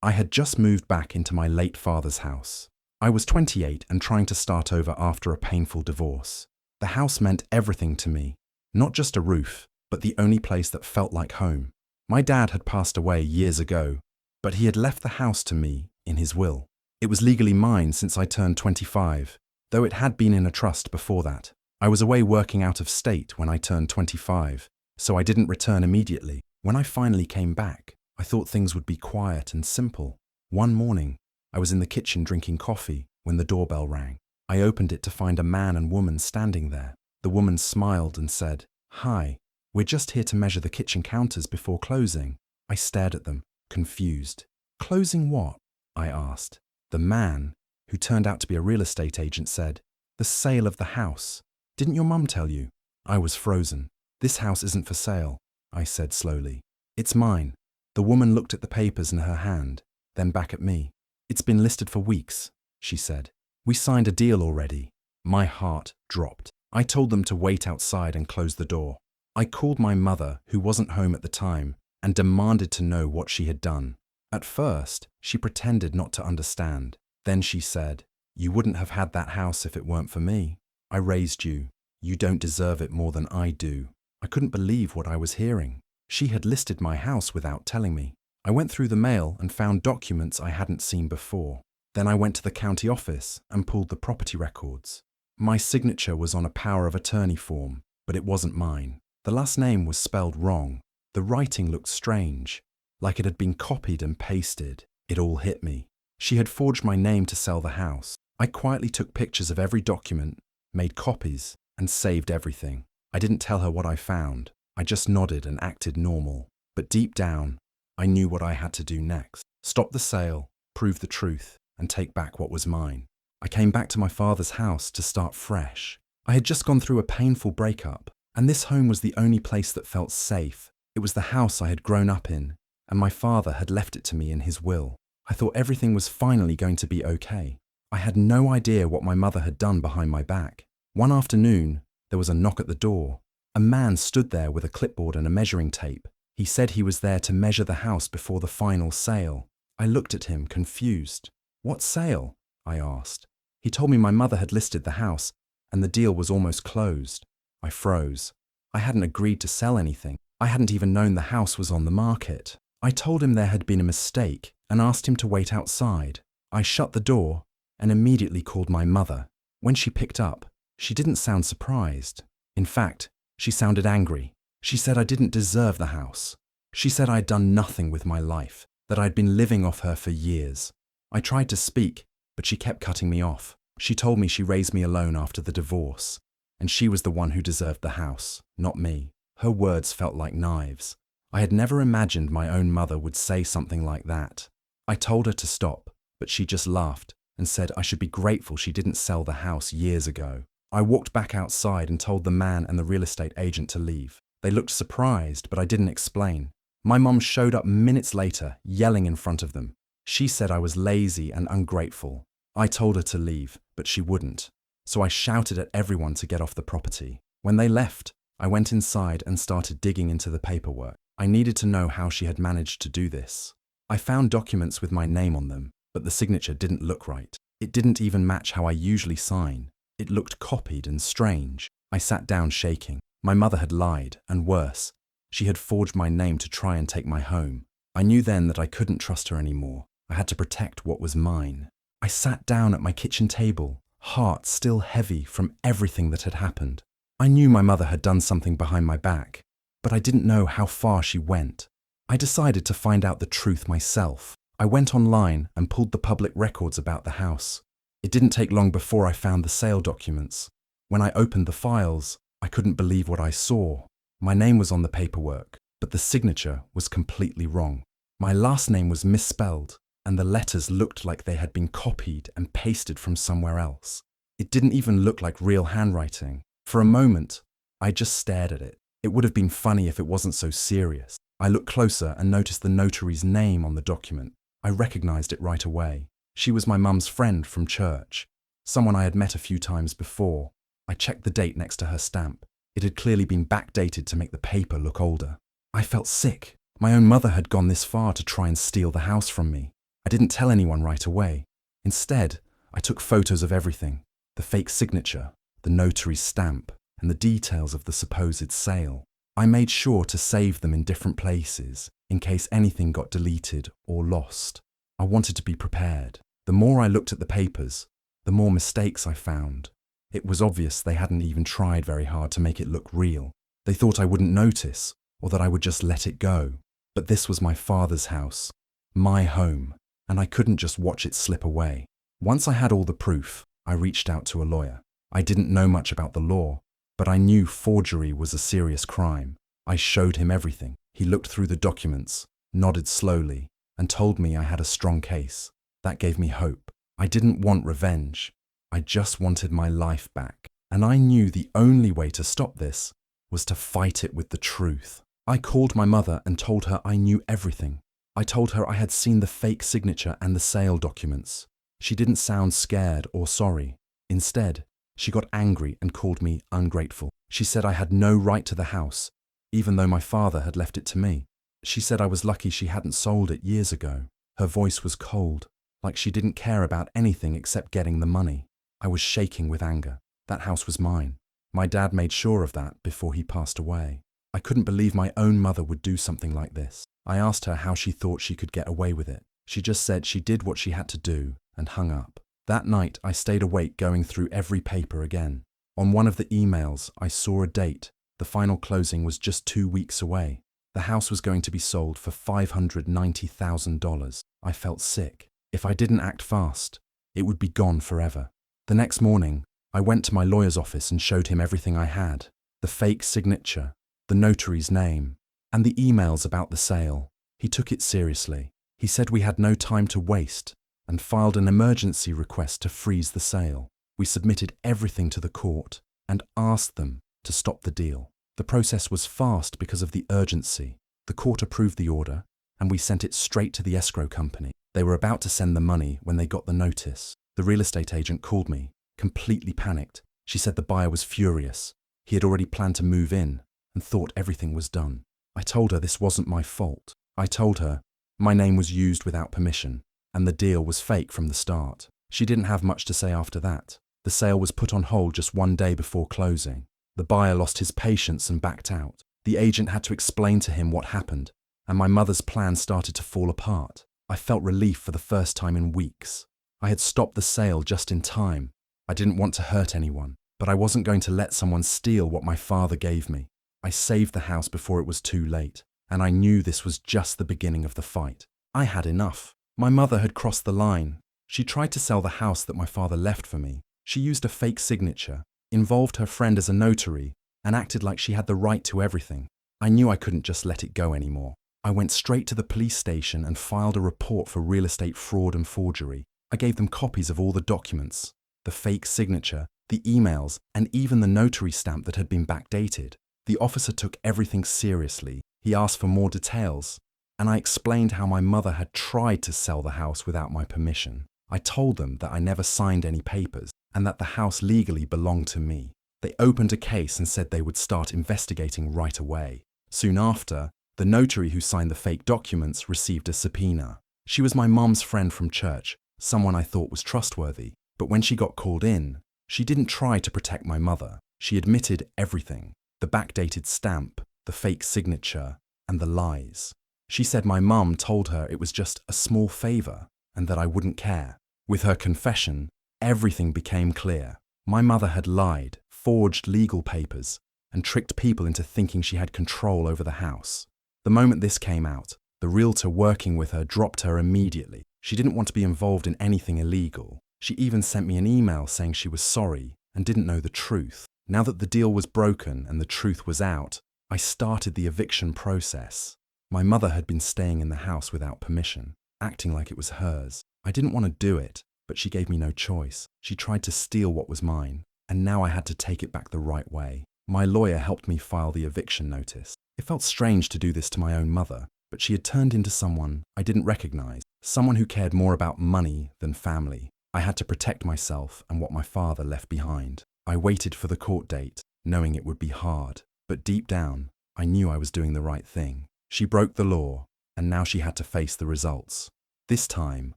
I had just moved back into my late father's house. I was 28 and trying to start over after a painful divorce. The house meant everything to me, not just a roof, but the only place that felt like home. My dad had passed away years ago, but he had left the house to me in his will. It was legally mine since I turned 25, though it had been in a trust before that. I was away working out of state when I turned 25, so I didn't return immediately. When I finally came back, I thought things would be quiet and simple. One morning, I was in the kitchen drinking coffee when the doorbell rang. I opened it to find a man and woman standing there. The woman smiled and said, "Hi, we're just here to measure the kitchen counters before closing." I stared at them, confused. "Closing what?" I asked. The man, who turned out to be a real estate agent, said, "The sale of the house. Didn't your mum tell you?" I was frozen. "This house isn't for sale," I said slowly. "It's mine." The woman looked at the papers in her hand, then back at me. "It's been listed for weeks," she said. "We signed a deal already." My heart dropped. I told them to wait outside and close the door. I called my mother, who wasn't home at the time, and demanded to know what she had done. At first, she pretended not to understand. Then she said, "You wouldn't have had that house if it weren't for me. I raised you. You don't deserve it more than I do." I couldn't believe what I was hearing. She had listed my house without telling me. I went through the mail and found documents I hadn't seen before. Then I went to the county office and pulled the property records. My signature was on a power of attorney form, but it wasn't mine. The last name was spelled wrong. The writing looked strange, like it had been copied and pasted. It all hit me. She had forged my name to sell the house. I quietly took pictures of every document, made copies, and saved everything. I didn't tell her what I found. I just nodded and acted normal. But deep down, I knew what I had to do next. Stop the sale, prove the truth, and take back what was mine. I came back to my father's house to start fresh. I had just gone through a painful breakup, and this home was the only place that felt safe. It was the house I had grown up in, and my father had left it to me in his will. I thought everything was finally going to be okay. I had no idea what my mother had done behind my back. One afternoon, there was a knock at the door. A man stood there with a clipboard and a measuring tape. He said he was there to measure the house before the final sale. I looked at him, confused. "What sale?" I asked. He told me my mother had listed the house, and the deal was almost closed. I froze. I hadn't agreed to sell anything. I hadn't even known the house was on the market. I told him there had been a mistake and asked him to wait outside. I shut the door and immediately called my mother. When she picked up, she didn't sound surprised. In fact, she sounded angry. She said I didn't deserve the house. She said I'd done nothing with my life, that I'd been living off her for years. I tried to speak, but she kept cutting me off. She told me she raised me alone after the divorce, and she was the one who deserved the house, not me. Her words felt like knives. I had never imagined my own mother would say something like that. I told her to stop, but she just laughed and said I should be grateful she didn't sell the house years ago. I walked back outside and told the man and the real estate agent to leave. They looked surprised, but I didn't explain. My mum showed up minutes later, yelling in front of them. She said I was lazy and ungrateful. I told her to leave, but she wouldn't. So I shouted at everyone to get off the property. When they left, I went inside and started digging into the paperwork. I needed to know how she had managed to do this. I found documents with my name on them, but the signature didn't look right. It didn't even match how I usually sign. It looked copied and strange. I sat down shaking. My mother had lied, and worse, she had forged my name to try and take my home. I knew then that I couldn't trust her anymore. I had to protect what was mine. I sat down at my kitchen table, heart still heavy from everything that had happened. I knew my mother had done something behind my back, but I didn't know how far she went. I decided to find out the truth myself. I went online and pulled the public records about the house. It didn't take long before I found the sale documents. When I opened the files, I couldn't believe what I saw. My name was on the paperwork, but the signature was completely wrong. My last name was misspelled, and the letters looked like they had been copied and pasted from somewhere else. It didn't even look like real handwriting. For a moment, I just stared at it. It would have been funny if it wasn't so serious. I looked closer and noticed the notary's name on the document. I recognized it right away. She was my mum's friend from church, someone I had met a few times before. I checked the date next to her stamp. It had clearly been backdated to make the paper look older. I felt sick. My own mother had gone this far to try and steal the house from me. I didn't tell anyone right away. Instead, I took photos of everything: the fake signature, the notary's stamp, and the details of the supposed sale. I made sure to save them in different places in case anything got deleted or lost. I wanted to be prepared. The more I looked at the papers, the more mistakes I found. It was obvious they hadn't even tried very hard to make it look real. They thought I wouldn't notice, or that I would just let it go. But this was my father's house, my home, and I couldn't just watch it slip away. Once I had all the proof, I reached out to a lawyer. I didn't know much about the law, but I knew forgery was a serious crime. I showed him everything. He looked through the documents, nodded slowly, and told me I had a strong case. That gave me hope. I didn't want revenge. I just wanted my life back. And I knew the only way to stop this was to fight it with the truth. I called my mother and told her I knew everything. I told her I had seen the fake signature and the sale documents. She didn't sound scared or sorry. Instead, she got angry and called me ungrateful. She said I had no right to the house, even though my father had left it to me. She said I was lucky she hadn't sold it years ago. Her voice was cold, like she didn't care about anything except getting the money. I was shaking with anger. That house was mine. My dad made sure of that before he passed away. I couldn't believe my own mother would do something like this. I asked her how she thought she could get away with it. She just said she did what she had to do and hung up. That night, I stayed awake going through every paper again. On one of the emails, I saw a date. The final closing was just 2 weeks away. The house was going to be sold for $590,000. I felt sick. If I didn't act fast, it would be gone forever. The next morning, I went to my lawyer's office and showed him everything I had: the fake signature, the notary's name, and the emails about the sale. He took it seriously. He said we had no time to waste and filed an emergency request to freeze the sale. We submitted everything to the court and asked them to stop the deal. The process was fast because of the urgency. The court approved the order, and we sent it straight to the escrow company. They were about to send the money when they got the notice. The real estate agent called me, completely panicked. She said the buyer was furious. He had already planned to move in and thought everything was done. I told her this wasn't my fault. I told her my name was used without permission, and the deal was fake from the start. She didn't have much to say after that. The sale was put on hold just 1 day before closing. The buyer lost his patience and backed out. The agent had to explain to him what happened, and my mother's plan started to fall apart. I felt relief for the first time in weeks. I had stopped the sale just in time. I didn't want to hurt anyone, but I wasn't going to let someone steal what my father gave me. I saved the house before it was too late, and I knew this was just the beginning of the fight. I had enough. My mother had crossed the line. She tried to sell the house that my father left for me. She used a fake signature, involved her friend as a notary, and acted like she had the right to everything. I knew I couldn't just let it go anymore. I went straight to the police station and filed a report for real estate fraud and forgery. I gave them copies of all the documents, the fake signature, the emails, and even the notary stamp that had been backdated. The officer took everything seriously. He asked for more details, and I explained how my mother had tried to sell the house without my permission. I told them that I never signed any papers and that the house legally belonged to me. They opened a case and said they would start investigating right away. Soon after, the notary who signed the fake documents received a subpoena. She was my mum's friend from church, someone I thought was trustworthy. But when she got called in, she didn't try to protect my mother. She admitted everything: the backdated stamp, the fake signature, and the lies. She said my mum told her it was just a small favor and that I wouldn't care. With her confession, everything became clear. My mother had lied, forged legal papers, and tricked people into thinking she had control over the house. The moment this came out, the realtor working with her dropped her immediately. She didn't want to be involved in anything illegal. She even sent me an email saying she was sorry and didn't know the truth. Now that the deal was broken and the truth was out, I started the eviction process. My mother had been staying in the house without permission, acting like it was hers. I didn't want to do it, but she gave me no choice. She tried to steal what was mine, and now I had to take it back the right way. My lawyer helped me file the eviction notice. It felt strange to do this to my own mother, but she had turned into someone I didn't recognize, someone who cared more about money than family. I had to protect myself and what my father left behind. I waited for the court date, knowing it would be hard, but deep down, I knew I was doing the right thing. She broke the law, and now she had to face the results. This time,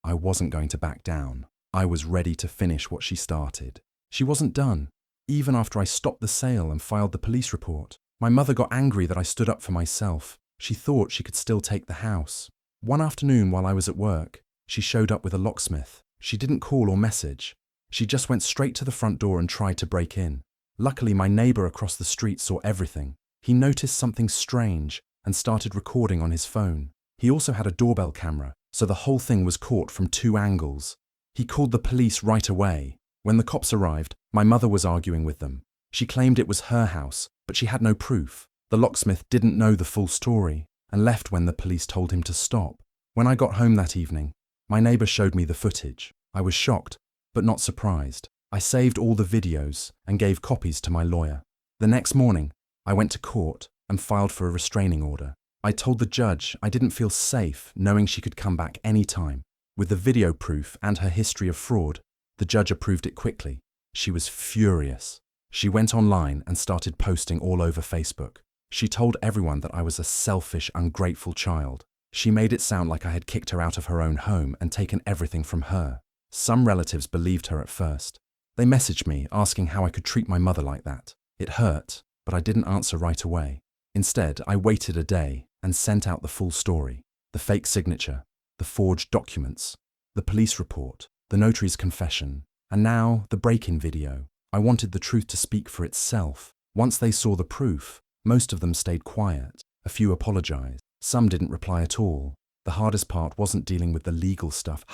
I wasn't going to back down. I was ready to finish what she started. She wasn't done. Even after I stopped the sale and filed the police report, my mother got angry that I stood up for myself. She thought she could still take the house. One afternoon while I was at work, she showed up with a locksmith. She didn't call or message. She just went straight to the front door and tried to break in. Luckily, my neighbor across the street saw everything. He noticed something strange and started recording on his phone. He also had a doorbell camera, so the whole thing was caught from 2 angles. He called the police right away. When the cops arrived, my mother was arguing with them. She claimed it was her house, but she had no proof. The locksmith didn't know the full story and left when the police told him to stop. When I got home that evening, my neighbor showed me the footage. I was shocked, but not surprised. I saved all the videos and gave copies to my lawyer. The next morning, I went to court and filed for a restraining order. I told the judge I didn't feel safe knowing she could come back any time. With the video proof and her history of fraud, the judge approved it quickly. She was furious. She went online and started posting all over Facebook. She told everyone that I was a selfish, ungrateful child. She made it sound like I had kicked her out of her own home and taken everything from her. Some relatives believed her at first. They messaged me asking how I could treat my mother like that. It hurt, but I didn't answer right away. Instead, I waited a day and sent out the full story. The fake signature, the forged documents, the police report, the notary's confession, and now the break-in video. I wanted the truth to speak for itself. Once they saw the proof, most of them stayed quiet. A few apologized. Some didn't reply at all. The hardest part wasn't dealing with the legal stuff.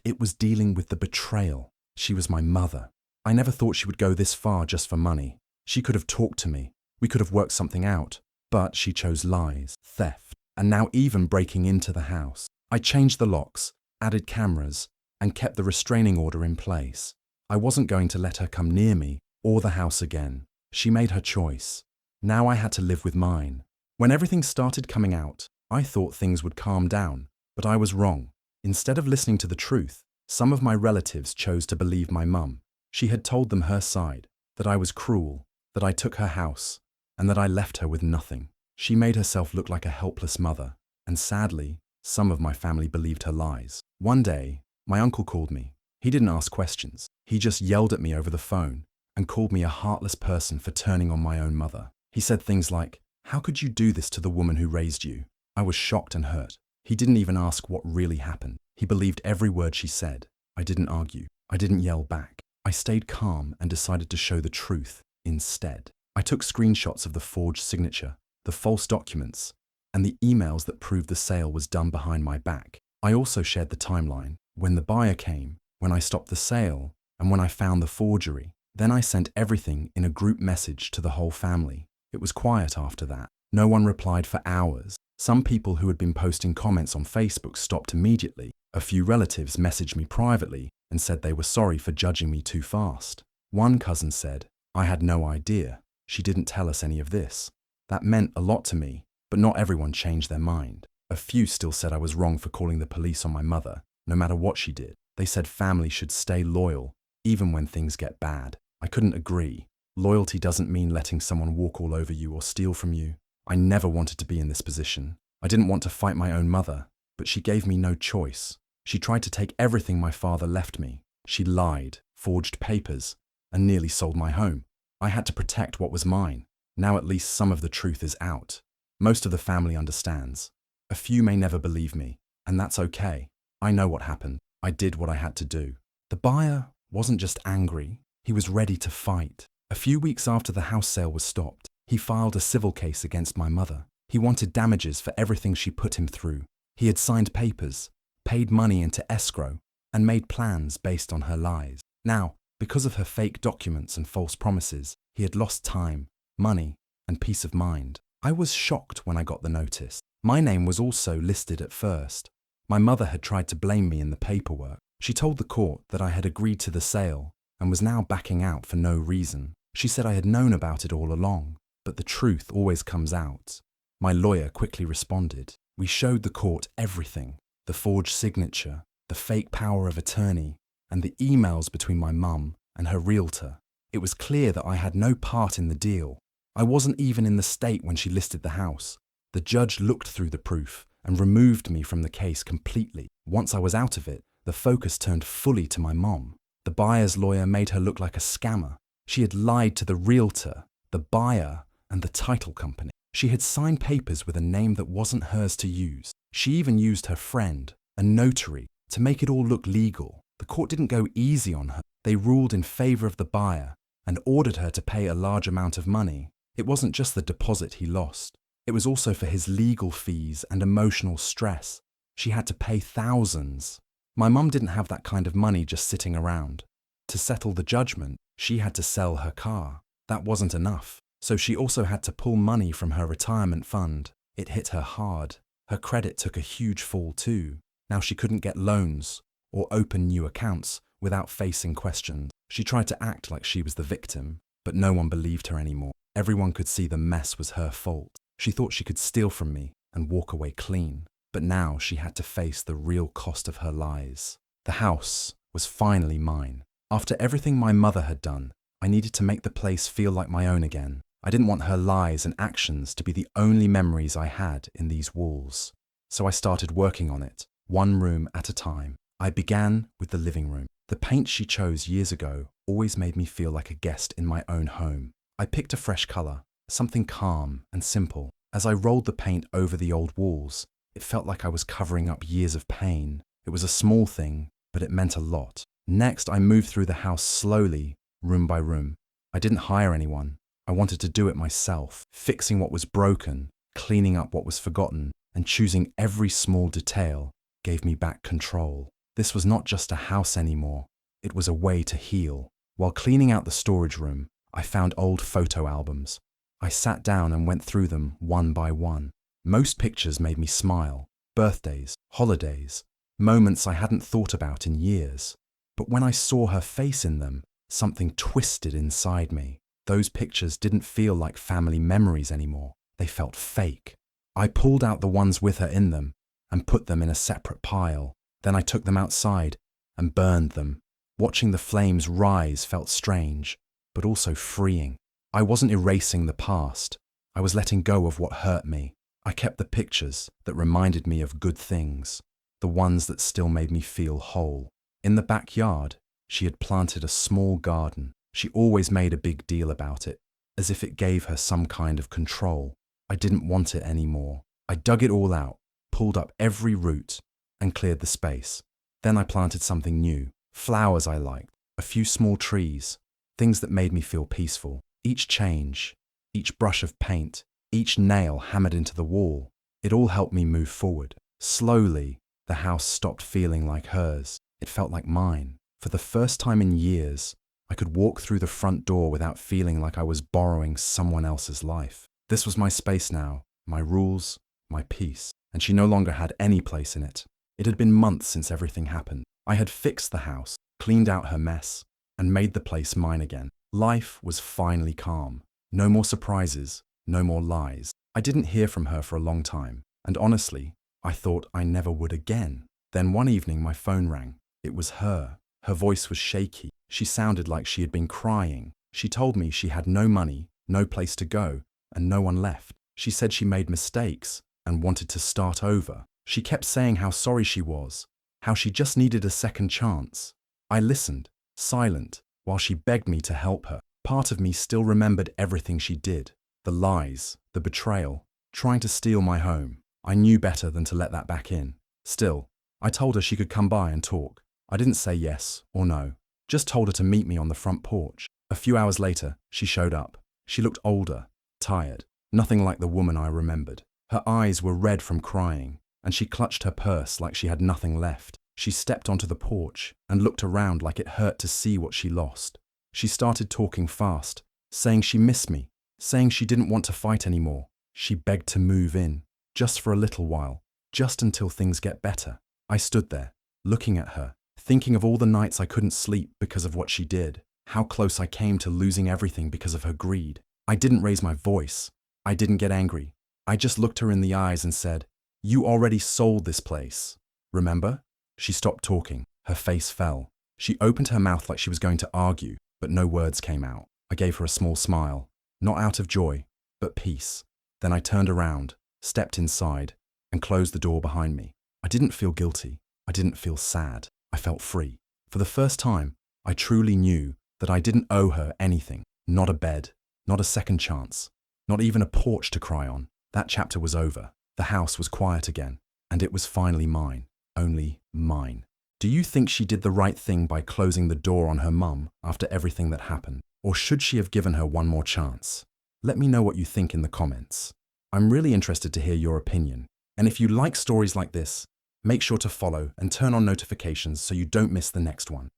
It was dealing with the betrayal. She was my mother. I never thought she would go this far just for money. She could have talked to me. We could have worked something out. But she chose lies, theft, and now even breaking into the house. I changed the locks, added cameras, and kept the restraining order in place. I wasn't going to let her come near me or the house again. She made her choice. Now I had to live with mine. When everything started coming out, I thought things would calm down, but I was wrong. Instead of listening to the truth, some of my relatives chose to believe my mum. She had told them her side, that I was cruel, that I took her house, and that I left her with nothing. She made herself look like a helpless mother, and sadly, some of my family believed her lies. One day, my uncle called me. He didn't ask questions. He just yelled at me over the phone and called me a heartless person for turning on my own mother. He said things like, "How could you do this to the woman who raised you?" I was shocked and hurt. He didn't even ask what really happened. He believed every word she said. I didn't argue. I didn't yell back. I stayed calm and decided to show the truth instead. I took screenshots of the forged signature, the false documents, and the emails that proved the sale was done behind my back. I also shared the timeline, when the buyer came, when I stopped the sale, and when I found the forgery. Then I sent everything in a group message to the whole family. It was quiet after that. No one replied for hours. Some people who had been posting comments on Facebook stopped immediately. A few relatives messaged me privately and said they were sorry for judging me too fast. One cousin said, "I had no idea. She didn't tell us any of this." That meant a lot to me, but not everyone changed their mind. A few still said I was wrong for calling the police on my mother, no matter what she did. They said family should stay loyal, even when things get bad. I couldn't agree. Loyalty doesn't mean letting someone walk all over you or steal from you. I never wanted to be in this position. I didn't want to fight my own mother, but she gave me no choice. She tried to take everything my father left me. She lied, forged papers, and nearly sold my home. I had to protect what was mine. Now at least some of the truth is out. Most of the family understands. A few may never believe me, and that's okay. I know what happened. I did what I had to do. The buyer wasn't just angry, he was ready to fight. A few weeks after the house sale was stopped, he filed a civil case against my mother. He wanted damages for everything she put him through. He had signed papers, paid money into escrow, and made plans based on her lies. Now, because of her fake documents and false promises, he had lost time, money, and peace of mind. I was shocked when I got the notice. My name was also listed at first. My mother had tried to blame me in the paperwork. She told the court that I had agreed to the sale and was now backing out for no reason. She said I had known about it all along, but the truth always comes out. My lawyer quickly responded. We showed the court everything, the forged signature, the fake power of attorney, and the emails between my mum and her realtor. It was clear that I had no part in the deal. I wasn't even in the state when she listed the house. The judge looked through the proof and removed me from the case completely. Once I was out of it, the focus turned fully to my mom. The buyer's lawyer made her look like a scammer. She had lied to the realtor, the buyer, and the title company. She had signed papers with a name that wasn't hers to use. She even used her friend, a notary, to make it all look legal. The court didn't go easy on her. They ruled in favor of the buyer and ordered her to pay a large amount of money. It wasn't just the deposit he lost. It was also for his legal fees and emotional stress. She had to pay thousands. My mum didn't have that kind of money just sitting around. To settle the judgment, she had to sell her car. That wasn't enough. So she also had to pull money from her retirement fund. It hit her hard. Her credit took a huge fall too. Now she couldn't get loans or open new accounts without facing questions. She tried to act like she was the victim, but no one believed her anymore. Everyone could see the mess was her fault. She thought she could steal from me and walk away clean. But now she had to face the real cost of her lies. The house was finally mine. After everything my mother had done, I needed to make the place feel like my own again. I didn't want her lies and actions to be the only memories I had in these walls. So I started working on it, one room at a time. I began with the living room. The paint she chose years ago always made me feel like a guest in my own home. I picked a fresh color, something calm and simple. As I rolled the paint over the old walls, it felt like I was covering up years of pain. It was a small thing, but it meant a lot. Next, I moved through the house slowly, room by room. I didn't hire anyone. I wanted to do it myself, fixing what was broken, cleaning up what was forgotten, and choosing every small detail gave me back control. This was not just a house anymore. It was a way to heal. While cleaning out the storage room, I found old photo albums. I sat down and went through them one by one. Most pictures made me smile. Birthdays, holidays, moments I hadn't thought about in years. But when I saw her face in them, something twisted inside me. Those pictures didn't feel like family memories anymore. They felt fake. I pulled out the ones with her in them and put them in a separate pile. Then I took them outside and burned them. Watching the flames rise felt strange, but also freeing. I wasn't erasing the past. I was letting go of what hurt me. I kept the pictures that reminded me of good things, the ones that still made me feel whole. In the backyard, she had planted a small garden. She always made a big deal about it, as if it gave her some kind of control. I didn't want it anymore. I dug it all out, pulled up every root, and cleared the space. Then I planted something new, flowers I liked, a few small trees, things that made me feel peaceful. Each change, each brush of paint, each nail hammered into the wall, it all helped me move forward. Slowly, the house stopped feeling like hers. It felt like mine. For the first time in years, I could walk through the front door without feeling like I was borrowing someone else's life. This was my space now, my rules, my peace, and she no longer had any place in it. It had been months since everything happened. I had fixed the house, cleaned out her mess, and made the place mine again. Life was finally calm. No more surprises, no more lies. I didn't hear from her for a long time, and honestly, I thought I never would again. Then one evening my phone rang. It was her. Her voice was shaky. She sounded like she had been crying. She told me she had no money, no place to go, and no one left. She said she made mistakes and wanted to start over. She kept saying how sorry she was, how she just needed a second chance. I listened, silent, while she begged me to help her. Part of me still remembered everything she did. The lies, the betrayal, trying to steal my home. I knew better than to let that back in. Still, I told her she could come by and talk. I didn't say yes or no, just told her to meet me on the front porch. A few hours later, she showed up. She looked older, tired, nothing like the woman I remembered. Her eyes were red from crying, and she clutched her purse like she had nothing left. She stepped onto the porch and looked around like it hurt to see what she lost. She started talking fast, saying she missed me, saying she didn't want to fight anymore. She begged to move in, just for a little while, just until things get better. I stood there, looking at her, thinking of all the nights I couldn't sleep because of what she did, how close I came to losing everything because of her greed. I didn't raise my voice. I didn't get angry. I just looked her in the eyes and said, "You already sold this place. Remember?" She stopped talking. Her face fell. She opened her mouth like she was going to argue, but no words came out. I gave her a small smile, not out of joy, but peace. Then I turned around, stepped inside, and closed the door behind me. I didn't feel guilty. I didn't feel sad. I felt free. For the first time, I truly knew that I didn't owe her anything. Not a bed, not a second chance, not even a porch to cry on. That chapter was over. The house was quiet again, and it was finally mine. Only mine. Do you think she did the right thing by closing the door on her mum after everything that happened? Or should she have given her one more chance? Let me know what you think in the comments. I'm really interested to hear your opinion. And if you like stories like this, make sure to follow and turn on notifications so you don't miss the next one.